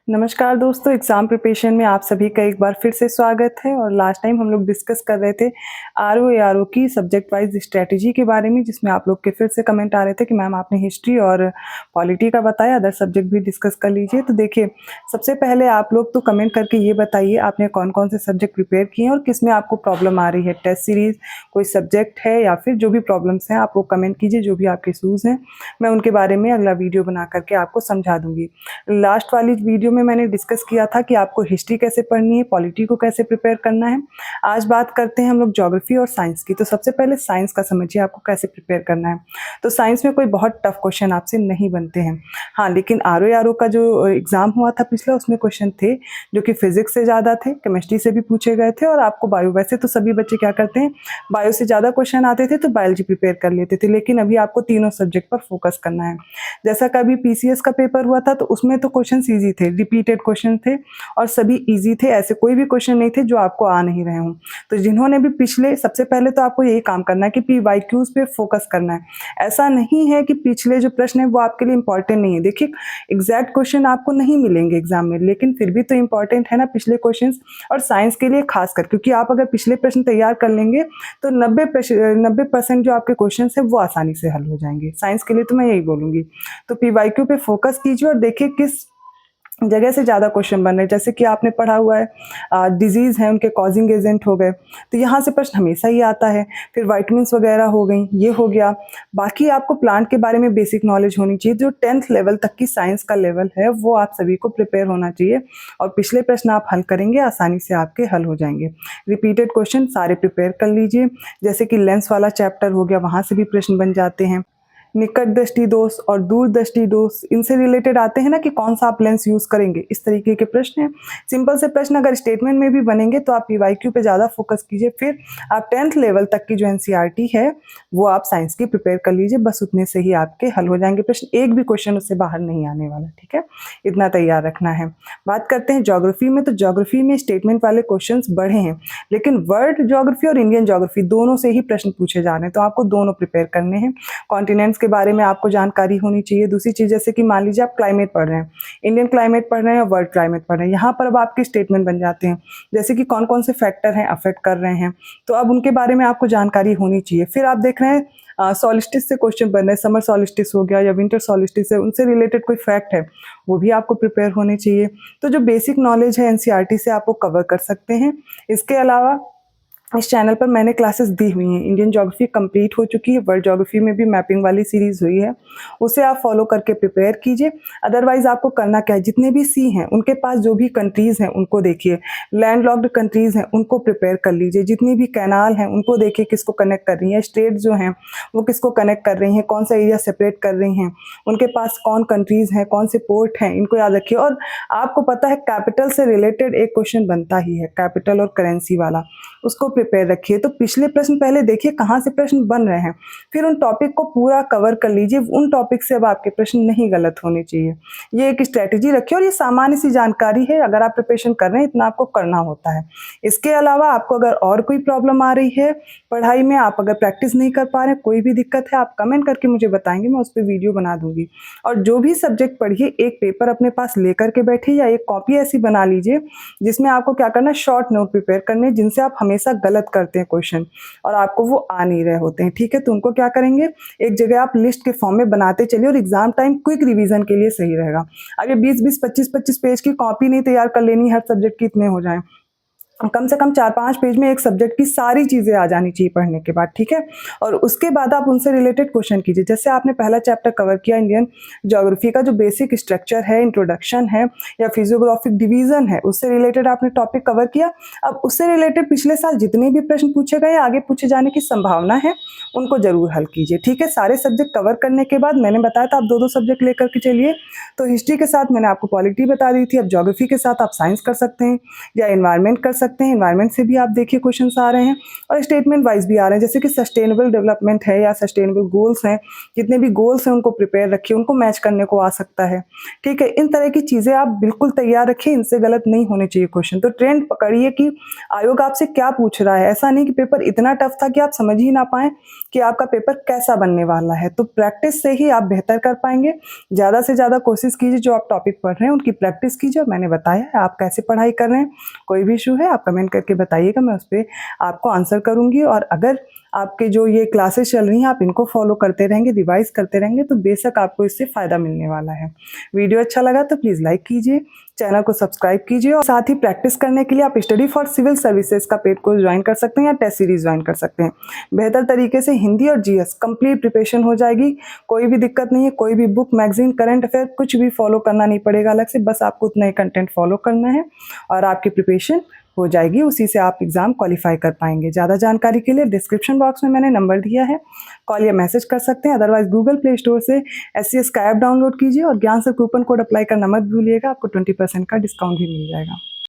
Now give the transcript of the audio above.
नमस्कार दोस्तों, exam preparation में आप सभी का एक बार फिर से स्वागत है। और लास्ट टाइम हम लोग डिस्कस कर रहे थे आरओ एआरओ की सब्जेक्ट वाइज़ स्ट्रैटेजी के बारे में, जिसमें आप लोग के फिर से कमेंट आ रहे थे कि मैम आपने हिस्ट्री और पॉलिटी का बताया, अदर सब्जेक्ट भी डिस्कस कर लीजिए। तो देखिए, सबसे पहले आप लोग तो कमेंट करके ये बताइए आपने कौन-कौन से सब्जेक्ट प्रिपेयर किए हैं और किसमें आपको प्रॉब्लम आ रही है। टेस्ट सीरीज़, कोई सब्जेक्ट है या फिर जो भी प्रॉब्लम्स हैं, आप वो कमेंट कीजिए, जो भी आपके इश्यूज़ हैं। मैं उनके बारे में अगला वीडियो बना कर के आपको समझा दूँगी। लास्ट वाली वीडियो में मैंने डिस्कस किया था कि आपको हिस्ट्री कैसे पढ़नी है, पॉलिटी को कैसे प्रिपेयर करना है। आज बात करते हैं हम लोग ज्योग्राफी और साइंस की। तो सबसे पहले साइंस का समझिए आपको कैसे प्रिपेयर करना है। तो साइंस में कोई बहुत टफ क्वेश्चन आपसे नहीं बनते हैं। हाँ, लेकिन आरओ का जो एग्ज़ाम हुआ था पिछला, उसमें क्वेश्चन थे जो कि फिजिक्स से ज़्यादा थे, केमिस्ट्री से भी पूछे गए थे और आपको बायो। वैसे तो सभी बच्चे क्या करते हैं, बायो से ज़्यादा क्वेश्चन आते थे तो बायोलॉजी प्रिपेयर कर लेते थे, लेकिन अभी आपको तीनों सब्जेक्ट पर फोकस करना है। जैसा कि अभी पीसीएस का पेपर हुआ था तो उसमें तो क्वेश्चंस ईज़ी थे, रिपीटेड क्वेश्चन थे और सभी ईज़ी थे, ऐसे कोई भी क्वेश्चन नहीं थे जो आपको आ नहीं रहे हों। तो जिन्होंने भी पिछले, सबसे पहले तो आपको यही काम करना है कि पीवाईक्यूज़ पे फोकस करना है। ऐसा नहीं है कि पिछले जो प्रश्न है वो आपके लिए इंपॉर्टेंट नहीं है। देखिए, एग्जैक्ट क्वेश्चन आपको नहीं मिलेंगे एग्जाम में, लेकिन फिर भी तो इंपॉर्टेंट है ना पिछले क्वेश्चंस, और साइंस के लिए खासकर, क्योंकि आप अगर पिछले प्रश्न तैयार कर लेंगे तो 90% जो आपके क्वेश्चंस हैं वो आसानी से हल हो जाएंगे। साइंस के लिए तो मैं यही बोलूँगी। तो पीवाईक्यू पे फोकस कीजिए और देखिए किस जगह से ज़्यादा क्वेश्चन बन रहे हैं। जैसे कि आपने पढ़ा हुआ है डिजीज़ है, उनके कॉजिंग एजेंट हो गए, तो यहाँ से प्रश्न हमेशा ही आता है। फिर विटामिन्स वगैरह हो गई, ये हो गया। बाकी आपको प्लांट के बारे में बेसिक नॉलेज होनी चाहिए। जो 10th लेवल तक की साइंस का लेवल है वो आप सभी को प्रिपेयर होना चाहिए, और पिछले प्रश्न आप हल करेंगे, आसानी से आपके हल हो जाएंगे। रिपीटेड क्वेश्चन सारे प्रिपेयर कर लीजिए। जैसे कि लेंस वाला चैप्टर हो गया, वहाँ से भी प्रश्न बन जाते हैं। निकट दृष्टि दोष और दूर दृष्टि दोष, इनसे रिलेटेड आते हैं ना कि कौन सा आप लेंस यूज़ करेंगे, इस तरीके के प्रश्न हैं। सिंपल से प्रश्न अगर स्टेटमेंट में भी बनेंगे तो आप पीवाईक्यू पे ज़्यादा फोकस कीजिए। फिर आप 10th लेवल तक की जो एनसीईआरटी है वो आप साइंस की प्रिपेयर कर लीजिए, बस उतने से ही आपके हल हो जाएंगे प्रश्न। एक भी क्वेश्चन उससे बाहर नहीं आने वाला, ठीक है, इतना तैयार रखना है। बात करते हैं ज्योग्राफी में। तो ज्योग्राफी में स्टेटमेंट वाले क्वेश्चन बढ़े हैं, लेकिन वर्ल्ड ज्योग्राफी और इंडियन ज्योग्राफी दोनों से ही प्रश्न पूछे जा रहे हैं, तो आपको दोनों प्रिपेयर करने हैं। कॉन्टिनेंट्स के बारे में आपको जानकारी होनी चाहिए। दूसरी चीज़, जैसे कि मान लीजिए आप क्लाइमेट पढ़ रहे हैं, इंडियन क्लाइमेट पढ़ रहे हैं या वर्ल्ड क्लाइमेट पढ़ रहे हैं, यहाँ पर अब आपके स्टेटमेंट बन जाते हैं, जैसे कि कौन कौन से फैक्टर हैं अफेक्ट कर रहे हैं, तो अब उनके बारे में आपको जानकारी होनी चाहिए। फिर आप देख रहे हैं सॉलिस्टिस से क्वेश्चन बन रहे हैं, समर सॉलिस्टिस हो गया या विंटर सॉलिस्टिस है, उनसे रिलेटेड कोई फैक्ट है वो भी आपको प्रिपेयर होने चाहिए। तो जो बेसिक नॉलेज है एनसीईआरटी से आपको कवर कर सकते हैं। इसके अलावा इस चैनल पर मैंने क्लासेस दी हुई हैं। इंडियन ज्योग्राफी कंप्लीट हो चुकी है, वर्ल्ड ज्योग्राफी में भी मैपिंग वाली सीरीज़ हुई है, उसे आप फॉलो करके प्रिपेयर कीजिए। अदरवाइज़ आपको करना क्या है, जितने भी सी हैं उनके पास जो भी कंट्रीज़ हैं उनको देखिए, लैंडलॉक्ड कंट्रीज़ हैं उनको प्रिपेयर कर लीजिए। जितनी भी कैनाल हैं उनको देखिए किसको कनेक्ट कर रही हैं, स्टेट जो हैं वो किसको कनेक्ट कर रही हैं, कौन सा एरिया सेपरेट कर रही हैं, उनके पास कौन कंट्रीज़ हैं, कौन से पोर्ट हैं, इनको याद रखिए। और आपको पता है कैपिटल से रिलेटेड एक क्वेश्चन बनता ही है, कैपिटल और करेंसी वाला, उसको प्रिपेयर रखिए। तो पिछले प्रश्न पहले देखिए कहाँ से प्रश्न बन रहे हैं, फिर उन टॉपिक को पूरा कवर कर लीजिए। उन टॉपिक से अब आपके प्रश्न नहीं गलत होने चाहिए। ये एक स्ट्रैटेजी रखिए, और ये सामान्य सी जानकारी है, अगर आप प्रिपरेशन कर रहे हैं इतना आपको करना होता है। इसके अलावा आपको अगर और कोई प्रॉब्लम आ रही है पढ़ाई में, आप अगर प्रैक्टिस नहीं कर पा रहे हैं, कोई भी दिक्कत है, आप कमेंट करके मुझे बताएंगे, मैं उस पर वीडियो बना दूंगी। और जो भी सब्जेक्ट पढ़िए, एक पेपर अपने पास लेकर के बैठिए या एक कॉपी ऐसी बना लीजिए जिसमें आपको क्या करना है, शॉर्ट नोट प्रिपेयर करने, जिनसे आप हमेशा गलत करते हैं क्वेश्चन और आपको वो आ नहीं रहे होते हैं, ठीक है। तो उनको क्या करेंगे, एक जगह आप लिस्ट के फॉर्म में बनाते चलिए, और एग्जाम टाइम क्विक रिवीजन के लिए सही रहेगा। अब ये 20-20, 25-25 पेज की कॉपी नहीं तैयार कर लेनी हर सब्जेक्ट की, इतने हो जाएं, कम से कम 4-5 पेज में एक सब्जेक्ट की सारी चीज़ें आ जानी चाहिए पढ़ने के बाद, ठीक है। और उसके बाद आप उनसे रिलेटेड क्वेश्चन कीजिए। जैसे आपने पहला चैप्टर कवर किया इंडियन ज्योग्राफी का, जो बेसिक स्ट्रक्चर है, इंट्रोडक्शन है या फिजियोग्राफिक डिवीजन है, उससे रिलेटेड आपने टॉपिक कवर किया। अब उससे रिलेटेड पिछले साल जितने भी प्रश्न पूछे गए, आगे पूछे जाने की संभावना है, उनको जरूर हल कीजिए, ठीक है। सारे सब्जेक्ट कवर करने के बाद मैंने बताया था आप 2-2 सब्जेक्ट लेकर के चलिए। तो हिस्ट्री के साथ मैंने आपको पॉलिटी बता दी थी, अब ज्योग्राफी के साथ आप साइंस कर सकते हैं या एनवायरमेंट कर सकते हैं। सकते हैं, एनवायरनमेंट से भी आप देखिए क्वेश्चंस आ रहे हैं और स्टेटमेंट वाइज भी आ रहे हैं, जैसे कि सस्टेनेबल डेवलपमेंट है या सस्टेनेबल गोल्स हैं, जितने भी गोल्स हैं उनको प्रिपेयर रखिए, उनको मैच करने को आ सकता है। ठीक है, इन तरह की चीज़ें आप बिल्कुल तैयार रखिए, इनसे गलत नहीं होने चाहिए क्वेश्चन। तो ट्रेंड पकड़िए कि आयोग आपसे क्या पूछ रहा है। ऐसा नहीं कि पेपर इतना टफ था कि आप समझ ही ना पाएँ कि आपका पेपर कैसा बनने वाला है। तो प्रैक्टिस से ही आप बेहतर कर पाएँगे। ज़्यादा से ज़्यादा कोशिश कीजिए, जो आप टॉपिक पढ़ रहे हैं उनकी प्रैक्टिस कीजिए और मैंने बताया है आप कैसे पढ़ाई कर रहे हैं। कोई भी इश्यू है आप कमेंट करके बताइएगा, मैं उस पे आपको आंसर करूँगी। और अगर आपके जो ये क्लासेस चल रही हैं आप इनको फॉलो करते रहेंगे, रिवाइज़ करते रहेंगे, तो बेशक आपको इससे फ़ायदा मिलने वाला है। वीडियो अच्छा लगा तो प्लीज़ लाइक कीजिए, चैनल को सब्सक्राइब कीजिए और साथ ही प्रैक्टिस करने के लिए आप स्टडी फॉर सिविल सर्विसेज का पेड कोर्स ज्वाइन कर सकते हैं या टेस्ट सीरीज ज्वाइन कर सकते हैं। बेहतर तरीके से हिंदी और जीएस कंप्लीट प्रिपरेशन हो जाएगी, कोई भी दिक्कत नहीं है। कोई भी बुक, मैगजीन, करंट अफेयर कुछ भी फॉलो करना नहीं पड़ेगा अलग से, बस आपको उतना ही कंटेंट फॉलो करना है और आपकी प्रिपरेशन हो जाएगी, उसी से आप एग्ज़ाम क्वालिफाई कर पाएंगे। ज़्यादा जानकारी के लिए डिस्क्रिप्शन बॉक्स में मैंने नंबर दिया है, कॉल या मैसेज कर सकते हैं। अदरवाइज गूगल प्ले स्टोर से SCS का ऐप डाउनलोड कीजिए और ज्ञान सर कूपन कोड अप्लाई करना मत भूलिएगा, आपको 20% का डिस्काउंट भी मिल जाएगा।